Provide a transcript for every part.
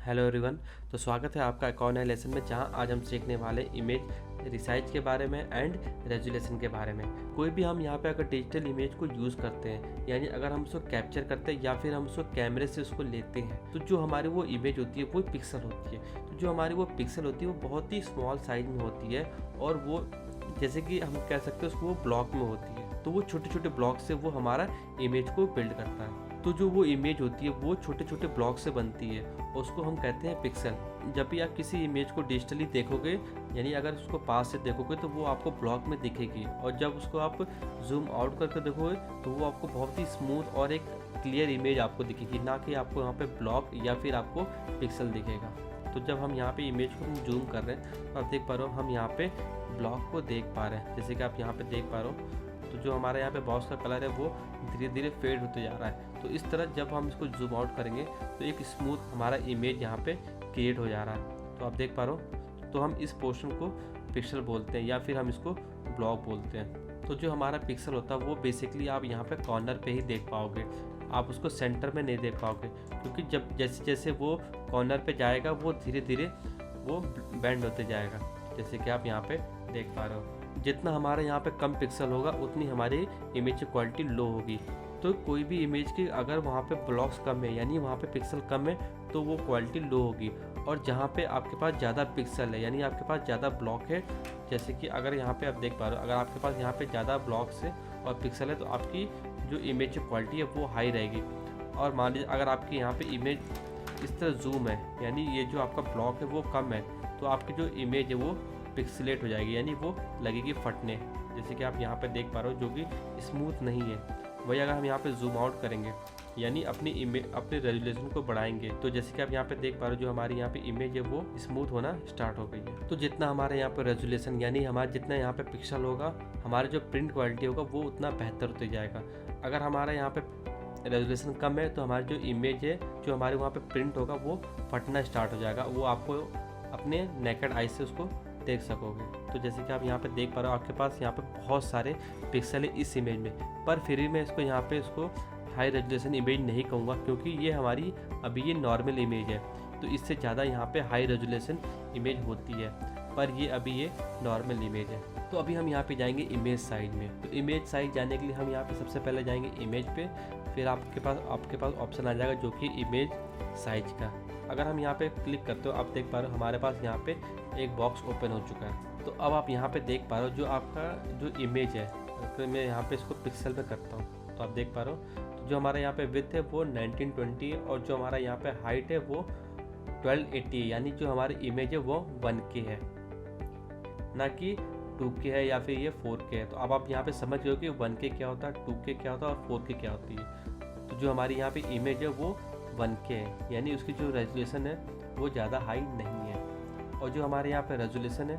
Hello everyone. तो स्वागत है आपका एक और नए लेसन में, जहां आज हम सीखने वाले इमेज रिसाइज के बारे में एंड रेजोल्यूशन के बारे में। कोई भी हम यहाँ पे अगर डिजिटल इमेज को यूज़ करते हैं, यानी अगर हम उसको कैप्चर करते हैं या फिर हम उसको कैमरे से उसको लेते हैं, तो जो हमारी वो इमेज होती है वो पिक्सल होती है। तो जो हमारी वो पिक्सल होती है वो बहुत ही स्मॉल साइज में होती है, और वो जैसे कि हम कह सकते हैं उसको वो ब्लॉक में होती है। तो वो छोटे छोटे ब्लॉक से वो हमारा इमेज को बिल्ड करता है। तो जो वो इमेज होती है वो छोटे छोटे ब्लॉक से बनती है, और उसको हम कहते हैं पिक्सल। जब भी आप किसी इमेज को डिजिटली देखोगे, यानी अगर उसको पास से देखोगे तो वो आपको ब्लॉक में दिखेगी, और जब उसको आप जूम आउट करके देखोगे तो वो आपको बहुत ही स्मूथ और एक क्लियर इमेज आपको दिखेगी, ना कि आपको यहाँ पे ब्लॉक या फिर आपको पिक्सल दिखेगा। तो जब हम यहाँ पे इमेज को हम जूम कर रहे हैं तो आप देख पा रहे हो हम यहाँ पे ब्लॉक को देख पा रहे हैं। जैसे कि आप यहाँ पे देख पा रहे हो, तो जो हमारे यहाँ पे बॉक्स का कलर है वो धीरे धीरे फेड होते जा रहा है। तो इस तरह जब हम इसको जूम आउट करेंगे तो एक स्मूथ हमारा इमेज यहाँ पे क्रिएट हो जा रहा है। तो आप देख पा रहे हो, तो हम इस पोर्शन को पिक्सल बोलते हैं या फिर हम इसको ब्लॉक बोलते हैं। तो जो हमारा पिक्सल होता है वो बेसिकली आप यहाँ पे कॉर्नर पे ही देख पाओगे, आप उसको सेंटर में नहीं देख पाओगे, क्योंकि जब जैसे जैसे वो कॉर्नर पे जाएगा वो धीरे धीरे वो बेंड होते जाएगा। जैसे कि आप यहाँ पे देख पा रहे हो, जितना हमारे यहाँ पे कम पिक्सल होगा उतनी हमारी इमेज की क्वालिटी लो होगी। तो कोई भी इमेज की अगर वहाँ पे ब्लॉक्स कम है, यानी वहाँ पे पिक्सल कम है, तो वो क्वालिटी लो होगी। और जहाँ पे आपके पास ज़्यादा पिक्सल है, यानी आपके पास ज़्यादा ब्लॉक है, जैसे कि अगर यहाँ पे आप देख पा रहे हो, अगर आपके पास यहाँ पे ज़्यादा ब्लॉक्स है और पिक्सल है, तो आपकी जो इमेज की क्वालिटी है वो हाई रहेगी। और मान लीजिए अगर आपकी यहाँ पे इमेज इस तरह जूम है, यानी ये जो आपका ब्लॉक है वो कम है, तो आपकी जो इमेज है वो पिक्सलेट हो जाएगी, यानी वो लगेगी फटने। जैसे कि आप यहाँ पे देख पा रहे हो, जो कि स्मूथ नहीं है। वही अगर हम यहाँ पे जूम आउट करेंगे, यानी अपने रेजोल्यूशन को बढ़ाएंगे, तो जैसे कि आप यहाँ पे देख पा रहे हो, जो हमारी यहाँ पे इमेज है वो स्मूथ होना स्टार्ट हो गई है। तो जितना हमारे यहाँ पे रेजोल्यूशन, यानी हमारा जितना यहाँ पे पिक्सल होगा, हमारा जो प्रिंट क्वालिटी होगा वो उतना बेहतर होते जाएगा। अगर हमारा यहाँ पे रेजोल्यूशन कम है तो हमारी जो इमेज है, जो हमारे वहाँ पे प्रिंट होगा वो फटना स्टार्ट हो जाएगा। वो आपको अपने नेकेड आई से उसको देख सकोगे। तो जैसे कि आप यहाँ पे देख पा रहे हो, आपके पास यहाँ पे बहुत सारे पिक्सल है इस इमेज में, पर फिर भी मैं इसको यहाँ पे इसको हाई रेजोल्यूशन इमेज नहीं कहूँगा, क्योंकि ये हमारी अभी ये नॉर्मल इमेज है। तो इससे ज़्यादा यहाँ पे हाई रेजोल्यूशन इमेज होती है, पर ये अभी ये नॉर्मल इमेज है। तो अभी हम यहाँ पे जाएंगे इमेज साइज में। तो इमेज साइज जाने के लिए हम यहाँ पे सबसे पहले जाएंगे इमेज पे, फिर आपके पास ऑप्शन आ जाएगा जो कि इमेज साइज का। अगर हम यहाँ पे क्लिक करते हो, आप देख पा रहे हो हमारे पास यहाँ पे एक बॉक्स ओपन हो चुका है। तो अब आप यहाँ पे देख पा रहे हो जो आपका जो इमेज है, तो मैं यहाँ पे इसको पिक्सल पे करता हूँ। तो आप देख पा रहे हो, तो जो हमारा यहाँ पे विड्थ है वो 1920 है, और जो हमारा यहाँ पे हाइट है वो 1280 है, यानी जो हमारी इमेज है वो 1K है, ना कि 2K है या फिर ये 4K है। तो अब आप यहाँ पे समझ गए हो कि 1K क्या होता है, 2K क्या होता है और 4K क्या होती है। तो जो हमारी यहाँ पे इमेज है वो 1K है, यानी उसकी जो रेजोल्यूशन है वो ज़्यादा हाई नहीं है। और जो हमारे यहाँ पे रेजोल्यूशन है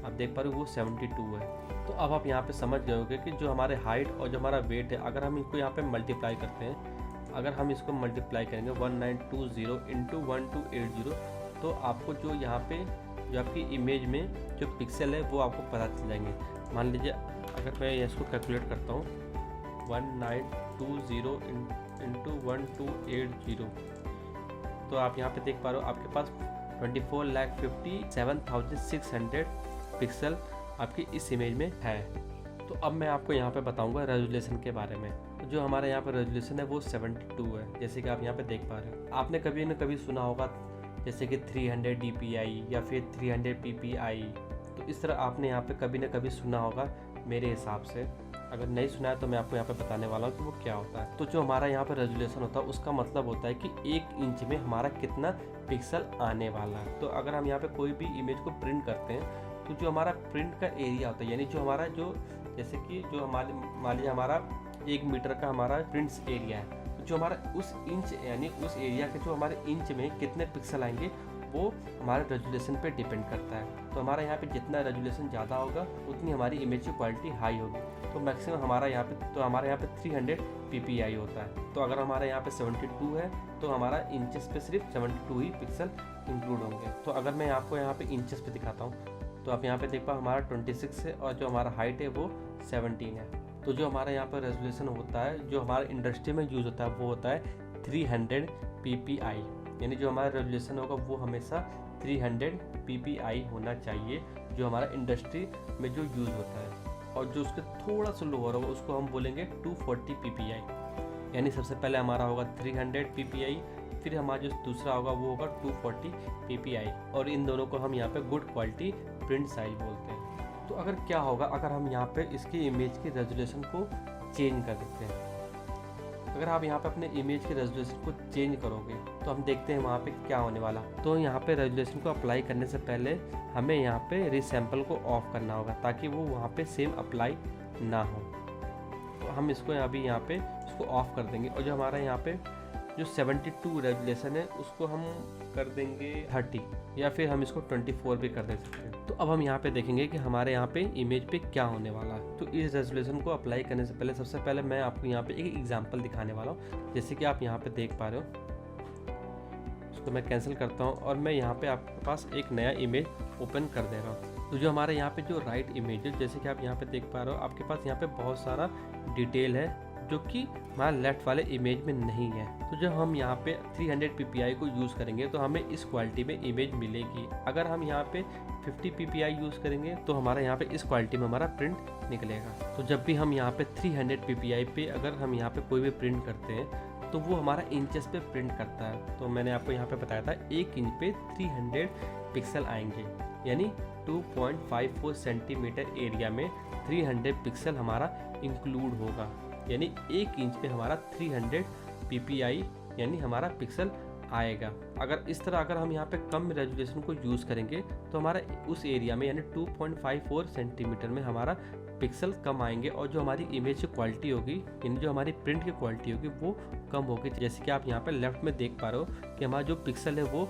आप देख पा रहे हो वो 72 है। तो अब आप यहाँ पे समझ गए होंगे कि जो हमारे हाइट और जो हमारा वेट है, अगर हम इसको यहाँ पे मल्टीप्लाई करते हैं, अगर हम इसको मल्टीप्लाई करेंगे 1920 इंटू 1280, तो आपको जो यहाँ पे जो आपकी इमेज में जो पिक्सल है वो आपको पता चल जाएंगे। मान लीजिए अगर मैं इसको कैलकुलेट करता हूँ 1920 इंटू 1280, तो आप यहाँ पे देख पा रहे हो आपके पास 24,57,600 पिक्सल आपकी इस इमेज में है। तो अब मैं आपको यहाँ पे बताऊँगा रेजोल्यूशन के बारे में। तो जो हमारे यहाँ पे रेजोल्यूशन है वो 72 है, जैसे कि आप यहाँ पे देख पा रहे हो। आपने कभी न कभी सुना होगा जैसे कि 300 DPI या फिर 300 PPI। तो इस तरह आपने यहाँ पे कभी न कभी सुना होगा मेरे हिसाब से। अगर नहीं सुना है तो मैं आपको यहाँ पे बताने वाला हूँ कि वो क्या होता है। तो जो हमारा यहाँ पे रेजोल्यूशन होता है उसका मतलब होता है कि 1 इंच में हमारा कितना पिक्सल आने वाला है। तो अगर हम यहाँ पे कोई भी इमेज को प्रिंट करते हैं, तो जो हमारा प्रिंट का एरिया होता है, यानी जो हमारा जो जैसे कि जो मान लीजिए हमारा 1 मीटर का हमारा प्रिंट्स एरिया है, तो जो हमारा उस इंच यानी उस एरिया के जो हमारे इंच में कितने पिक्सल आएंगे वो हमारे रेजोल्यूशन पे डिपेंड करता है। तो हमारे यहाँ पे जितना रेजोल्यूशन ज़्यादा होगा उतनी हमारी इमेज की क्वालिटी हाई होगी। तो मैक्सिमम हमारे यहाँ पे 300 PPI होता है। तो अगर हमारे यहाँ पे 72 है तो हमारा इंचेस पे सिर्फ 72 ही पिक्सल इंक्लूड होंगे। तो अगर मैं आपको यहाँ पे इंचेस पे दिखाता हूँ, तो आप यहाँ पे देख पाओ हमारा 26 है, और जो हमारा हाइट है वो 17 है। तो जो हमारा यहाँ पर रेजोल्यूशन होता है, जो हमारा इंडस्ट्री में यूज़ होता है, वो होता है 300 PPI। यानी जो हमारा रेजोल्यूशन होगा वो हमेशा 300 ppi होना चाहिए, जो हमारा इंडस्ट्री में जो यूज़ होता है। और जो उसके थोड़ा सा लोअर होगा उसको हम बोलेंगे 240 ppi। यानी सबसे पहले हमारा होगा 300 ppi, फिर हमारा जो दूसरा होगा वो होगा 240 ppi। और इन दोनों को हम यहाँ पे गुड क्वालिटी प्रिंट साइज बोलते हैं। तो अगर क्या होगा अगर हम यहाँ पे इसकी इमेज की रेजोल्यूशन को चेंज कर देते हैं, अगर आप यहाँ पे अपने इमेज की रेजोल्यूशन को चेंज करोगे तो हम देखते हैं वहाँ पे क्या होने वाला। तो यहाँ पे रेजोल्यूशन को अप्लाई करने से पहले हमें यहाँ पे रीसैम्पल को ऑफ करना होगा ताकि वो वहाँ पे सेम अप्लाई ना हो। तो हम इसको अभी यहाँ पे इसको ऑफ कर देंगे और जो हमारा यहाँ पे जो 72 रेजोल्यूशन है उसको हम कर देंगे 30, या फिर हम इसको 24 भी कर दे सकते हैं। तो अब हम यहाँ पे देखेंगे कि हमारे यहाँ पे इमेज पे क्या होने वाला है। तो इस रेजोल्यूशन को अप्लाई करने से पहले सबसे पहले मैं आपको यहाँ पे एक एग्जांपल दिखाने वाला हूँ। जैसे कि आप यहाँ पे देख पा रहे हो, इसको मैं कैंसिल करता हूँ और मैं यहाँ पे आपके पास एक नया इमेज ओपन कर दे रहा हूँ। तो जो हमारे यहाँ पे जो राइट इमेज है, जैसे कि आप यहाँ पे देख पा रहे हो, आपके पास यहाँ पे बहुत सारा डिटेल है जो कि हमारा लेफ्ट वाले इमेज में नहीं है। तो जब हम यहाँ पे 300 ppi को यूज़ करेंगे तो हमें इस क्वालिटी में इमेज मिलेगी। अगर हम यहाँ पे 50 ppi यूज़ करेंगे तो हमारा यहाँ पे इस क्वालिटी में हमारा प्रिंट निकलेगा। तो जब भी हम यहाँ पे 300 ppi पे अगर हम यहाँ पे कोई भी प्रिंट करते हैं तो वो हमारा इंचेस पे प्रिंट करता है। तो मैंने आपको यहाँ पे बताया था 1 इंच पे 300 पिक्सल आएंगे, यानी 2.54 सेंटीमीटर एरिया में 300 पिक्सल हमारा इंक्लूड होगा। यानी 1 इंच पे हमारा 300 ppi यानी हमारा पिक्सल आएगा। अगर इस तरह अगर हम यहाँ पे कम रेजोल्यूशन को यूज़ करेंगे तो हमारा उस एरिया में यानी 2.54 सेंटीमीटर में हमारा पिक्सल कम आएंगे और जो हमारी इमेज की क्वालिटी होगी यानी जो हमारी प्रिंट की क्वालिटी होगी वो कम होगी। जैसे कि आप यहाँ पे लेफ्ट में देख पा रहे हो कि हमारा जो पिक्सल है वो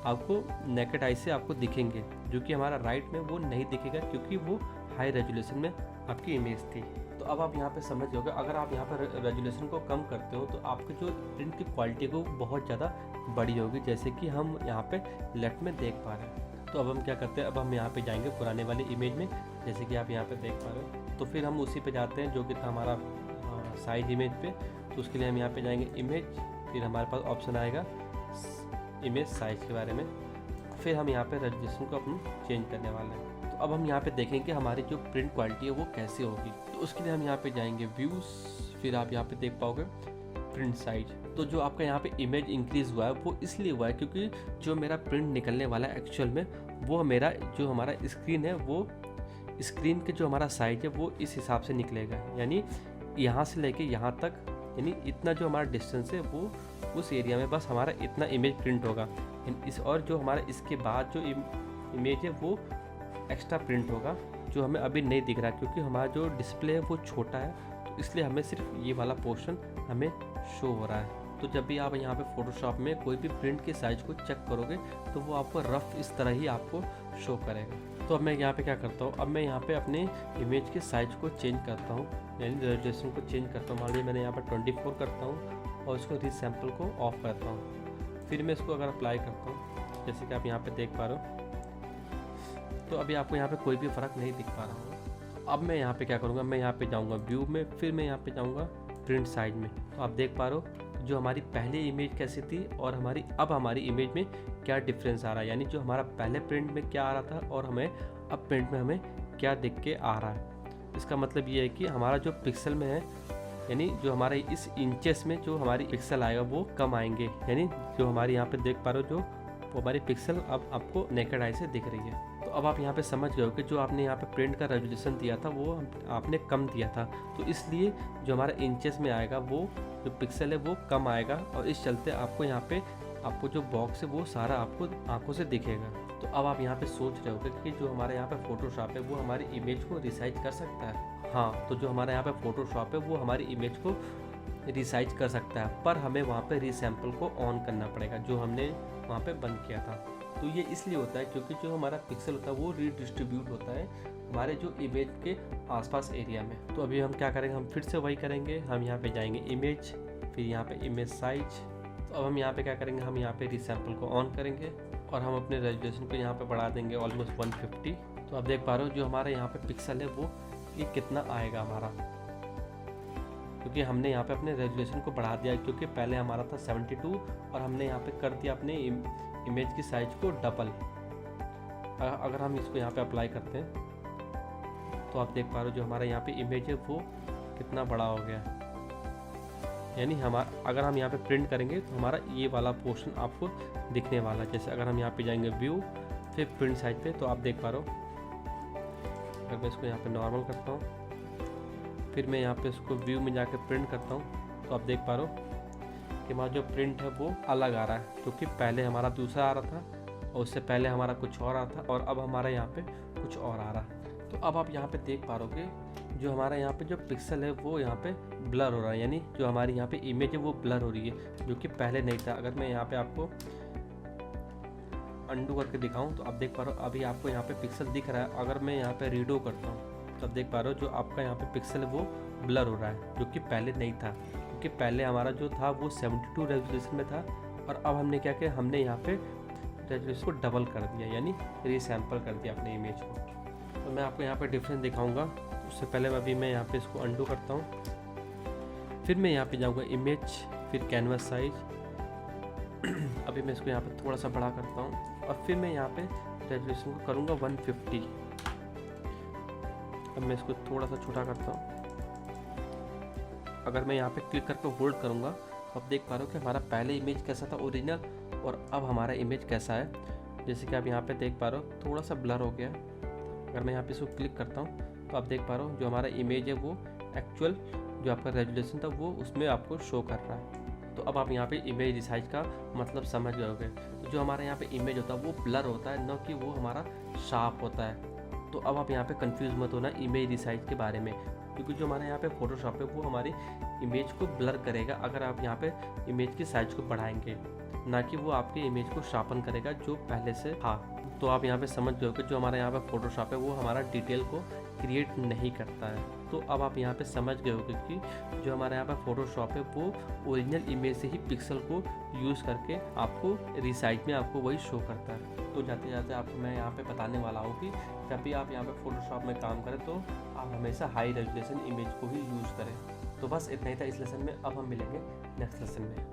आपको नेकेड आई से आपको दिखेंगे, जो कि हमारा राइट में वो नहीं दिखेगा क्योंकि वो हाई रेजोल्यूशन में आपकी इमेज थी। तो अब आप यहाँ पे समझ जाओगे, अगर आप यहाँ पर रेजोल्यूशन को कम करते हो तो आपकी जो प्रिंट की क्वालिटी को बहुत ज़्यादा बड़ी होगी, जैसे कि हम यहाँ पे लेफ्ट में देख पा रहे हैं। तो अब हम क्या करते हैं, अब हम यहाँ पे जाएंगे पुराने वाली इमेज में, जैसे कि आप यहाँ पे देख पा रहे हो। तो फिर हम उसी पे जाते हैं जो कि था हमारा साइज इमेज पे। तो उसके लिए हम यहाँ पे जाएंगे इमेज, फिर हमारे पास ऑप्शन आएगा इमेज साइज के बारे में, फिर हम यहाँ पे रेजोल्यूशन को अपन चेंज करने वाले हैं। तो अब हम यहाँ पे देखेंगे कि हमारी जो प्रिंट क्वालिटी है वो कैसे होगी। तो उसके लिए हम यहाँ पे जाएंगे व्यूज़, फिर आप यहाँ पे देख पाओगे प्रिंट साइज। तो जो आपका यहाँ पे इमेज इंक्रीज़ हुआ है वो इसलिए हुआ है क्योंकि जो मेरा प्रिंट निकलने वाला है एक्चुअल में वो मेरा जो हमारा स्क्रीन है वो स्क्रीन के जो हमारा साइज है वो इस हिसाब से निकलेगा, यानी यहाँ से लेके यहाँ तक, यानी इतना जो हमारा डिस्टेंस है वो उस एरिया में बस हमारा इतना इमेज प्रिंट होगा। और जो हमारा इसके बाद जो इमेज है वो एक्स्ट्रा प्रिंट होगा जो हमें अभी नहीं दिख रहा क्योंकि हमारा जो डिस्प्ले है वो छोटा है, तो इसलिए हमें सिर्फ ये वाला पोर्शन हमें शो हो रहा है। तो जब भी आप यहाँ पे फोटोशॉप में कोई भी प्रिंट के साइज को चेक करोगे तो वो आपको रफ इस तरह ही आपको शो करेगा। तो अब मैं यहाँ पे क्या करता हूँ, अब मैं यहाँ पे अपने इमेज के साइज को चेंज करता हूँ, यानी रेजोल्यूशन को चेंज करता हूँ। मान लीजिए मैंने यहाँ पर 24 करता हूँ और इसको रीसैम्पल को ऑफ करता हूँ। फिर मैं इसको अगर अप्लाई करता हूँ जैसे कि आप यहाँ पे देख पा रहे हो, तो अभी आपको यहाँ पे कोई भी फ़र्क नहीं दिख पा रहा होगा। अब मैं यहाँ पे क्या करूँगा, मैं यहाँ पे जाऊँगा व्यू में, फिर मैं यहाँ पे जाऊँगा प्रिंट साइज में। तो आप देख पा रहे हो जो हमारी पहले इमेज कैसी थी और हमारी इमेज में क्या डिफरेंस आ रहा है, यानी जो हमारा पहले प्रिंट में क्या आ रहा था और हमें अब प्रिंट में हमें क्या दिख के आ रहा है। इसका मतलब ये है कि हमारा जो पिक्सल में है, यानी जो हमारे इस इंचेस में जो हमारी पिक्सल आएगा वो कम आएंगे, यानी जो हमारे यहाँ पे देख पा रहे हो जो वो हमारी पिक्सल अब आपको नेकेड आई से दिख रही है। तो अब आप यहाँ पे समझ गए हो कि जो आपने यहाँ पे प्रिंट का रेजोल्यूशन दिया था वो आपने कम दिया था, तो इसलिए जो हमारा इंचेस में आएगा वो जो पिक्सल है वो कम आएगा और इस चलते आपको यहाँ पे आपको जो बॉक्स है वो सारा आपको आंखों से दिखेगा। तो अब आप यहाँ पे सोच रहे होगे कि जो हमारे यहाँ पे फोटोशॉप है वो हमारी इमेज को रिसाइज कर सकता है। हाँ, तो जो हमारे यहाँ पे फोटोशॉप है वो हमारी इमेज को रिसाइज कर सकता है, पर हमें वहाँ पे रीसैम्पल को ऑन करना पड़ेगा जो हमने वहाँ पे बंद किया था। तो ये इसलिए होता है क्योंकि जो हमारा पिक्सल होता है वो रीडिस्ट्रीब्यूट होता है हमारे जो इमेज के आसपास एरिया में। तो अभी हम क्या करेंगे, हम फिर से वही करेंगे, हम यहाँ पे जाएंगे इमेज, फिर यहाँ पे इमेज साइज। तो अब हम यहाँ पे क्या करेंगे, हम यहाँ पे रीसैम्पल को ऑन करेंगे और हम अपने रेजोल्यूशन को यहाँ पे बढ़ा देंगे ऑलमोस्ट 150। तो आप देख पा रहे हो जो हमारा यहाँ पे पिक्सल है वो ये कितना आएगा हमारा। क्योंकि हमने यहाँ पे अपने रेजोल्यूशन को बढ़ा दिया, क्योंकि पहले हमारा था 72 और हमने यहाँ पे कर दिया अपने इमेज की साइज को डबल। अगर हम इसको यहाँ पे अप्लाई करते हैं तो आप देख पा रहे हो जो हमारा यहाँ पे इमेज है वो कितना बड़ा हो गया। यानी अगर हम यहाँ पे प्रिंट करेंगे तो हमारा ये वाला पोर्शन आपको दिखने वाला है। जैसे अगर हम यहाँ पे जाएंगे व्यू, फिर प्रिंट साइज पे, तो आप देख पा रहे हो अगर मैं इसको यहाँ पे नॉर्मल करता हूँ, फिर मैं यहाँ पे इसको व्यू में जाकर प्रिंट करता हूँ, तो आप देख पा रहे हो कि हमारा जो प्रिंट है वो अलग आ रहा है, क्योंकि पहले हमारा दूसरा आ रहा था और उससे पहले हमारा कुछ और आ रहा था और अब हमारा यहाँ पे कुछ और आ रहा है। तो अब आप यहाँ पे देख पा रहे हो जो हमारा यहाँ पे जो पिक्सल है वो यहाँ पे ब्लर हो रहा है, यानी जो हमारी यहाँ पे इमेज है वो ब्लर हो रही है, जो कि पहले नहीं था। अगर मैं यहाँ पे आपको अंडू करके दिखाऊं तो आप देख पा रहे हो अभी आपको यहाँ पे पिक्सल दिख रहा है। अगर मैं यहाँ पे रीडो करता हूँ तो आप देख पा रहे हो जो आपका यहाँ पे पिक्सल है वो ब्लर हो रहा है, जो कि पहले नहीं था, क्योंकि पहले हमारा जो था वो 72 रेजोल्यूशन में था और अब हमने क्या किया, हमने यहाँ पे रेजोल्यूशन को डबल कर दिया, यानी रीसैम्पल कर दिया अपने इमेज को। तो मैं आपको यहाँ पे डिफरेंस दिखाऊंगा। उससे पहले अभी मैं यहाँ पे इसको अंडू करता हूँ, फिर मैं यहाँ पे जाऊँगा इमेज, फिर कैनवास साइज, अभी मैं इसको यहाँ पे थोड़ा सा बड़ा करता हूँ और फिर मैं यहाँ पे रेजोल्यूशन को करूँगा 150। अब मैं इसको थोड़ा सा छोटा करता हूँ। अगर मैं यहाँ पे क्लिक करके होल्ड करूँगा तो आप देख पा रहे हो कि हमारा पहले इमेज कैसा था ओरिजिनल और अब हमारा इमेज कैसा है। जैसे कि आप यहाँ पे देख पा रहे हो थोड़ा सा ब्लर हो गया। अगर मैं यहाँ पे इसको क्लिक करता हूँ तो आप देख पा रहे हो जो हमारा इमेज है वो एक्चुअल जो आपका रेजोल्यूशन था वो उसमें आपको शो कर रहा है। तो अब आप यहाँ पे इमेज रिसाइज का मतलब समझ गए होंगे। तो जो हमारा यहाँ पे इमेज होता है वो ब्लर होता है, न कि वो हमारा शार्प होता है। तो अब आप यहाँ पे कंफ्यूज मत होना इमेज रिसाइज के बारे में, क्योंकि जो हमारे यहाँ पे फोटोशॉप है वो हमारी इमेज को ब्लर करेगा अगर आप यहाँ पे इमेज की साइज को बढ़ाएंगे, ना कि वो आपके इमेज को शार्पन करेगा जो पहले से था। तो आप यहाँ पे समझ गए कि जो हमारा यहाँ पे फोटोशॉप है वो हमारा डिटेल को क्रिएट नहीं करता है। तो अब आप यहाँ पे समझ गए होंगे कि जो हमारे यहाँ पे फोटोशॉप है वो ओरिजिनल इमेज से ही पिक्सल को यूज़ करके आपको रिसाइज में आपको वही शो करता है। तो जाते जाते आपको मैं यहाँ पे बताने वाला हूँ कि जब भी आप यहाँ पे फोटोशॉप में काम करें तो आप हमेशा हाई रेजोल्यूशन इमेज को ही यूज़ करें। तो बस इतना ही था इस लेसन में। अब हम मिलेंगे नेक्स्ट लेसन में।